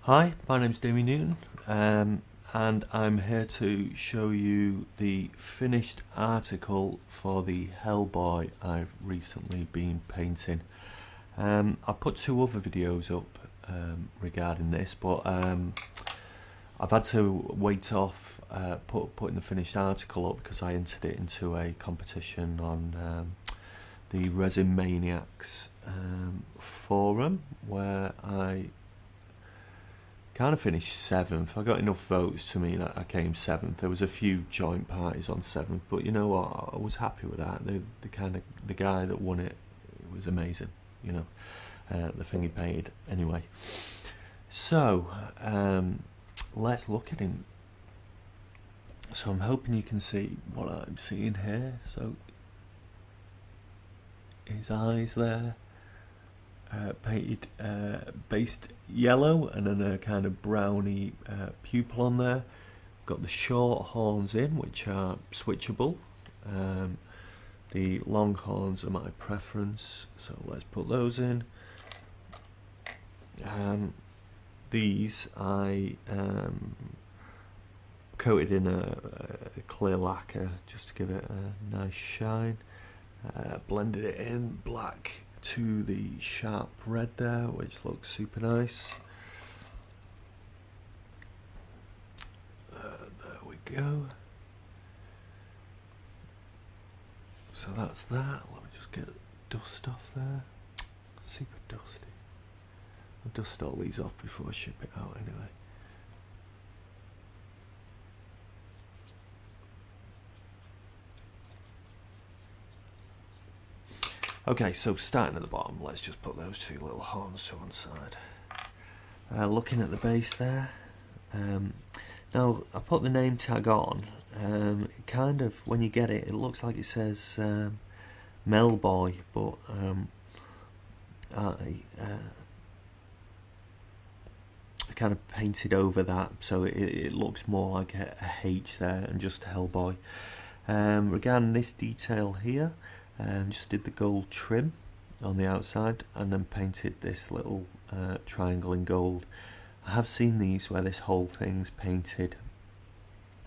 Hi, my name's Damien Newton, and I'm here to show you the finished article for the Hellboy I've recently been painting. I put two other videos up regarding this, but I've had to wait off putting the finished article up because I entered it into a competition on the Resin Maniacs forum, where I kind of finished 7th. I got enough votes to mean that I came 7th. There was a few joint parties on 7th, but you know what, I was happy with that. The guy that won it was amazing, you know, the thing he paid anyway. So let's look at him. So I'm hoping you can see what I'm seeing here. So his eyes there, painted based yellow, and then a kind of browny pupil on there. Got the short horns in, which are switchable. The long horns are my preference, so let's put those in. These I coated in a clear lacquer just to give it a nice shine. Blended it in black to the sharp red there, which looks super nice. There we go. So that's that. Let me just get dust off there. Super dusty. I'll dust all these off before I ship it out anyway. Okay, so starting at the bottom, let's just put those two little horns to one side. Looking at the base there, now I put the name tag on. It kind of, when you get it, it looks like it says Hellboy, but I kind of painted over that, so it looks more like a H there and just Hellboy. Regarding this detail here, just did the gold trim on the outside and then painted this little triangle in gold. I have seen these where this whole thing's painted,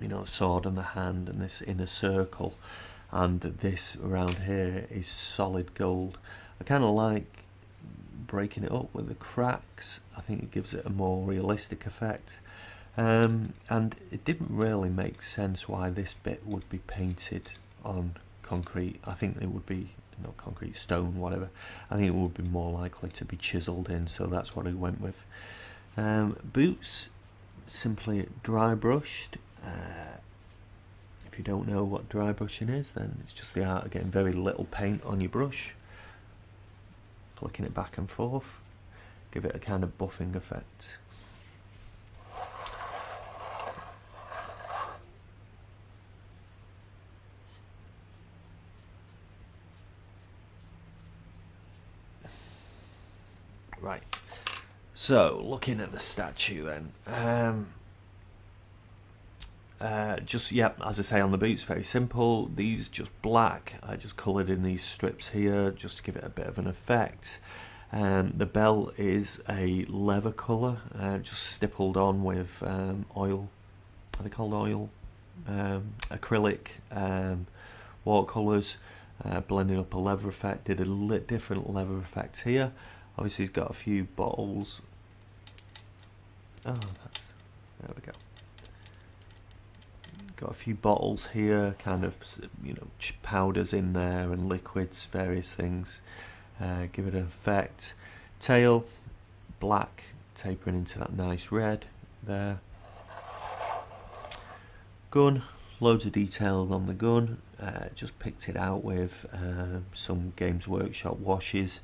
you know, sword and the hand and this inner circle, and this around here is solid gold. I kind of like breaking it up with the cracks. I think it gives it a more realistic effect, and it didn't really make sense why this bit would be painted on concrete. I think it would be, not concrete, stone, whatever. I think it would be more likely to be chiseled in, so that's what I went with. Boots, simply dry brushed. If you don't know what dry brushing is, then it's just the art of getting very little paint on your brush, flicking it back and forth, give it a kind of buffing effect. Right, so looking at the statue then, just, yeah, as I say, on the boots, very simple. These just black. I just coloured in these strips here just to give it a bit of an effect. The belt is a leather colour, just stippled on with oil, what are they called, oil? Acrylic watercolours, blending up a leather effect. Did a different leather effect here. Obviously he's got a few bottles. Oh, there we go. Got a few bottles here, kind of, you know, powders in there and liquids, various things. Give it an effect. Tail, black, tapering into that nice red there. Gun, loads of detail on the gun. Just picked it out with some Games Workshop washes.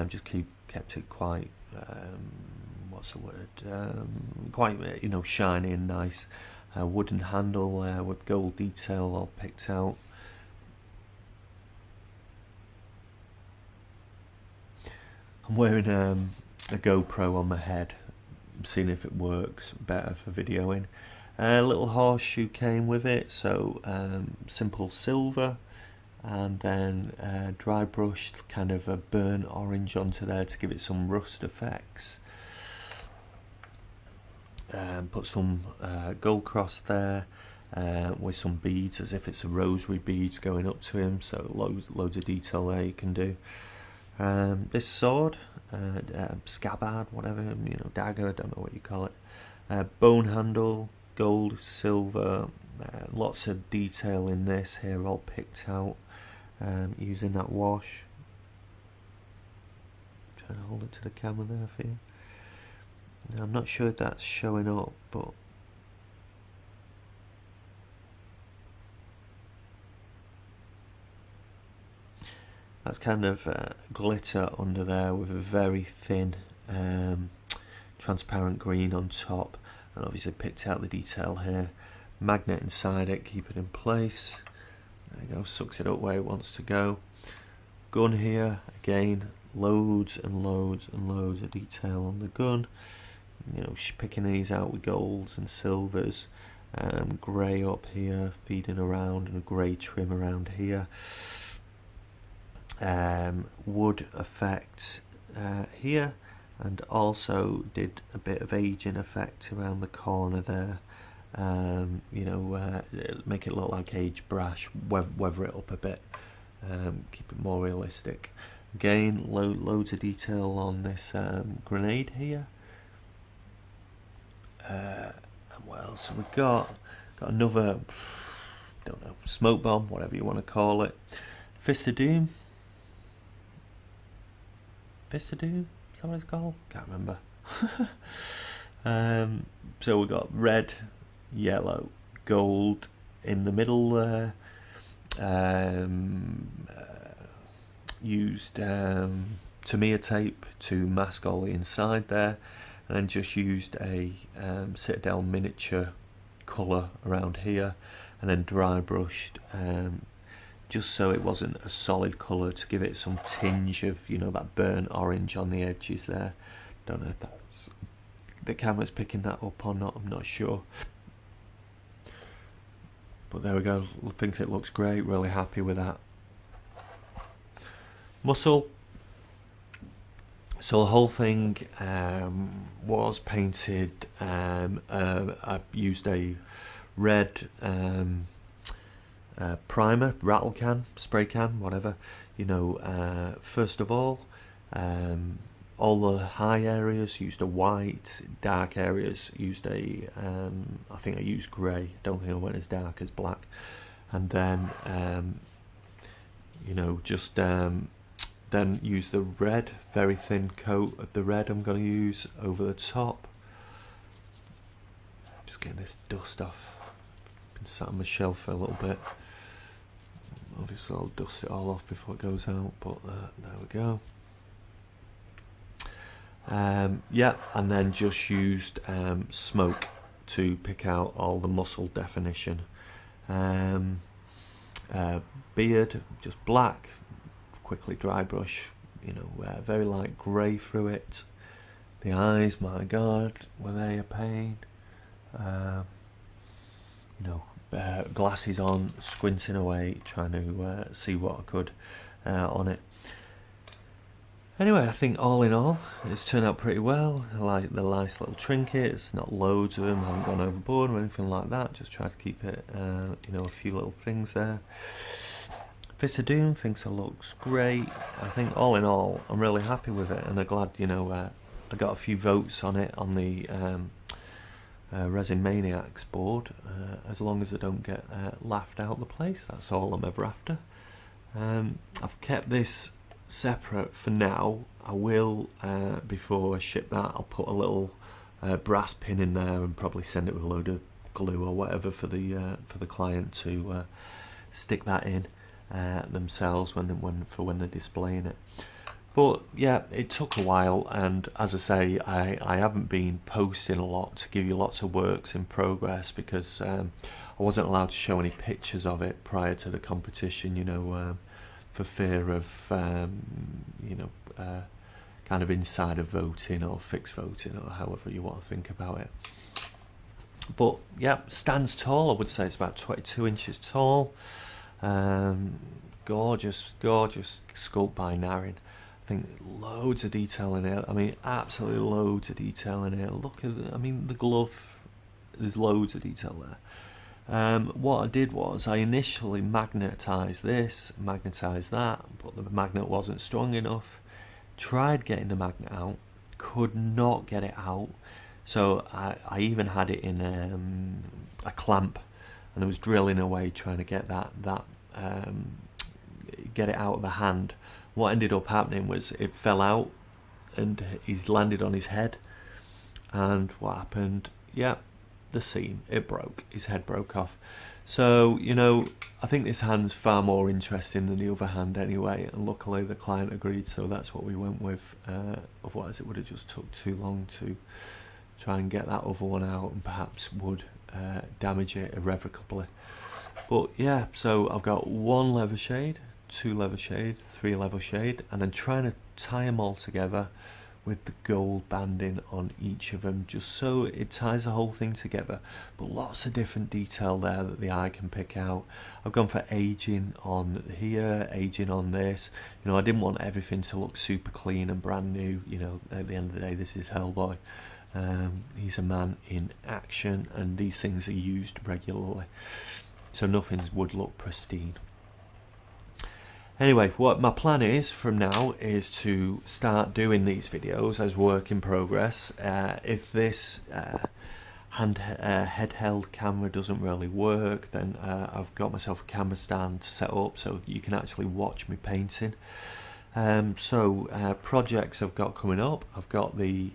Just kept it quite, what's the word? Quite, you know, shiny and nice. Wooden handle with gold detail all picked out. I'm wearing a GoPro on my head. I'm seeing if it works better for videoing. A little horseshoe came with it, so simple silver, and then dry brushed kind of a burnt orange onto there to give it some rust effects. put some gold cross there with some beads, as if it's a rosary beads going up to him, so loads of detail there you can do. This sword, scabbard, whatever, dagger, I don't know what you call it. Bone handle, gold, silver, lots of detail in this here, all picked out using that wash. Trying to hold it to the camera there for you. Now, I'm not sure if that's showing up, but that's kind of glitter under there with a very thin transparent green on top, and obviously picked out the detail here. Magnet inside it, keep it in place. There you go, sucks it up where it wants to go. Gun here, again, loads and loads and loads of detail on the gun. Picking these out with golds and silvers. Grey up here, feeding around, and a grey trim around here. Wood effect here, and also did a bit of aging effect around the corner there. Make it look like aged brass, weather it up a bit, keep it more realistic. Again, loads of detail on this grenade here. And what else have we got? Got another, don't know, smoke bomb, whatever you want to call it. Fist of Doom. Fist of Doom? Is that what it's called? Can't remember. So we've got red, yellow, gold in the middle there. Used Tamiya tape to mask all the inside there, and then just used a Citadel miniature colour around here, and then dry brushed just so it wasn't a solid colour, to give it some tinge of that burnt orange on the edges there. Don't know if that's the camera's picking that up or not, I'm not sure. But there we go, I think it looks great, really happy with that. Muscle. So the whole thing was painted, I used a red primer, rattle can, spray can, whatever. First of all the high areas used a white, dark areas used a, I think I used grey, don't think I went as dark as black. And then, then use the red, very thin coat of the red I'm going to use over the top. Just getting this dust off. Been sat on my shelf for a little bit. Obviously I'll dust it all off before it goes out, but there we go. And then just used smoke to pick out all the muscle definition. Beard, just black, quickly dry brush, very light grey through it. The eyes, my god, were they a pain? Glasses on, squinting away, trying to see what I could on it. Anyway, I think all in all, it's turned out pretty well. I like the nice little trinkets, not loads of them, I haven't gone overboard or anything like that, just try to keep it, a few little things there. Fist of Doom thinks it looks great. I think all in all, I'm really happy with it, and I'm glad, I got a few votes on it on the Resin Maniacs board. As long as I don't get laughed out the place, that's all I'm ever after. I've kept this separate for now. I will, before I ship that, I'll put a little brass pin in there and probably send it with a load of glue or whatever for the client to stick that in themselves when they're displaying it. But yeah, it took a while, and as I say, I haven't been posting a lot to give you lots of works in progress, because I wasn't allowed to show any pictures of it prior to the competition, for fear of kind of insider voting or fixed voting, or however you want to think about it. But yeah, stands tall. I would say it's about 22 inches tall. Gorgeous sculpt by Narin. think loads of detail in it. I mean, absolutely loads of detail in it. Look at, I mean, the glove, there's loads of detail there. What I did was I initially magnetised this, magnetised that, but the magnet wasn't strong enough. Tried getting the magnet out, could not get it out. So I even had it in a clamp, and I was drilling away trying to get get it out of the hand. What ended up happening was it fell out, and he landed on his head. And what happened? Yeah, the seam, it broke. His head broke off. So, you know, I think this hand's far more interesting than the other hand anyway, and luckily the client agreed, so that's what we went with. Otherwise it would have just took too long to try and get that other one out, and perhaps would damage it irrevocably. But yeah, so I've got 1 leather shade, 2 leather shade, 3 leather shade, and I'm trying to tie them all together with the gold banding on each of them, just so it ties the whole thing together. But lots of different detail there that the eye can pick out. I've gone for aging on here, aging on this. You know, I didn't want everything to look super clean and brand new. You know, at the end of the day, this is Hellboy. He's a man in action, and these things are used regularly, so nothing would look pristine. Anyway, what my plan is from now is to start doing these videos as work in progress. If this head-held camera doesn't really work, then I've got myself a camera stand set up so you can actually watch me painting. Projects I've got coming up, I've got the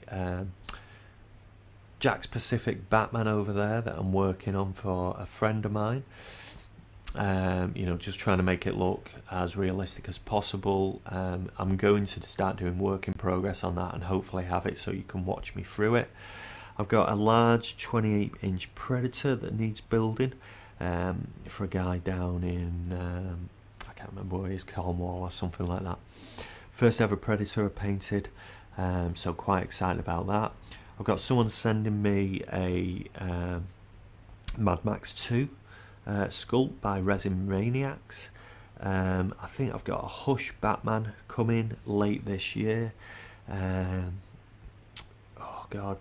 Jack's Pacific Batman over there that I'm working on for a friend of mine. You know, just trying to make it look as realistic as possible. I'm going to start doing work in progress on that and hopefully have it so you can watch me through it. I've got a large 28-inch Predator that needs building for a guy down in, I can't remember where it is, Cornwall or something like that. First ever Predator I painted, so quite excited about that. I've got someone sending me a Mad Max 2 sculpt by Resin Maniacs. I think I've got a Hush Batman coming late this year. Oh god,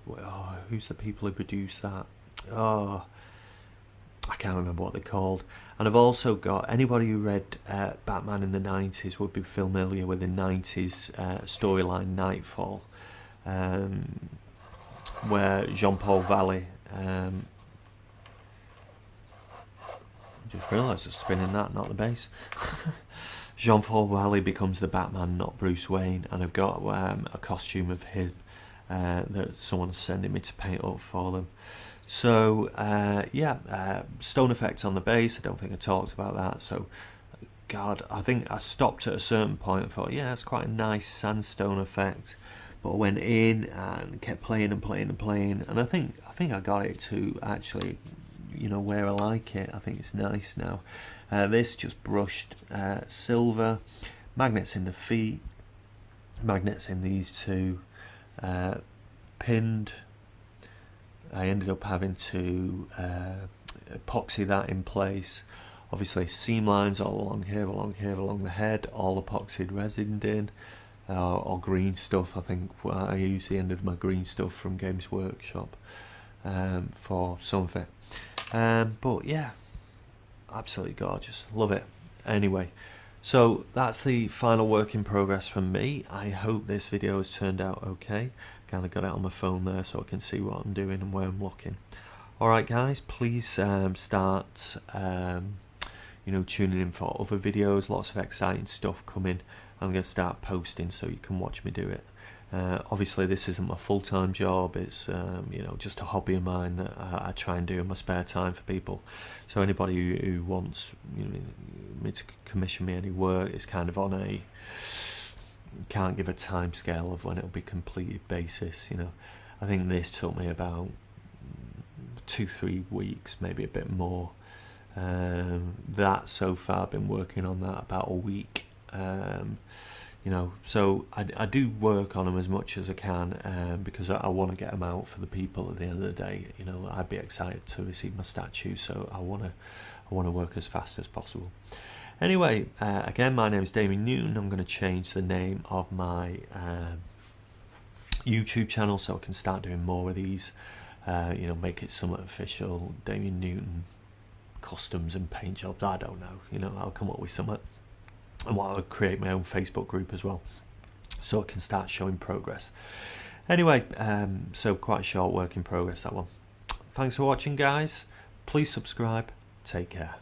who's the people who produced that? Oh, I can't remember what they're called. And I've also got, anybody who read Batman in the 90s would be familiar with the 90s storyline Nightfall, where Jean-Paul Valley, just realised I was spinning that, not the bass. Jean-Paul Valley becomes the Batman, not Bruce Wayne, and I've got a costume of him that someone's sending me to paint up for them. So stone effects on the bass, I don't think I talked about that. So god, I think I stopped at a certain point and thought, yeah, it's quite a nice sandstone effect, but I went in and kept playing and playing and playing, and I think I got it to actually, you know, where I like it. I think it's nice now. This just brushed silver, magnets in the feet, magnets in these two, pinned. I ended up having to epoxy that in place. Obviously seam lines all along here, along the head, all epoxied resined in, or green stuff. I think I use the end of my green stuff from Games Workshop for some of it. But yeah, absolutely gorgeous, love it. Anyway, so that's the final work in progress from me. I hope this video has turned out okay. Kind of got it on my phone there so I can see what I'm doing and where I'm looking. Alright guys, please start you know, tuning in for other videos. Lots of exciting stuff coming. I'm going to start posting so you can watch me do it. Obviously this isn't my full-time job, it's you know, just a hobby of mine that I try and do in my spare time for people. So anybody who wants, you know, me to commission me any work, it's kind of on a, can't give a time scale of when it'll be completed basis. You know, I think this took me about 2-3 weeks, maybe a bit more. That so far I've been working on that about a week. You know, so I do work on them as much as I can, because I want to get them out for the people at the end of the day. You know, I'd be excited to receive my statue, so I want to work as fast as possible. Anyway, again, my name is Damien Newton. I'm going to change the name of my YouTube channel so I can start doing more of these. You know, make it somewhat official. Damien Newton customs and paint jobs. I don't know. You know, I'll come up with something. And I'll create my own Facebook group as well, so I can start showing progress. Anyway, so quite a short work in progress, that one. Thanks for watching, guys. Please subscribe. Take care.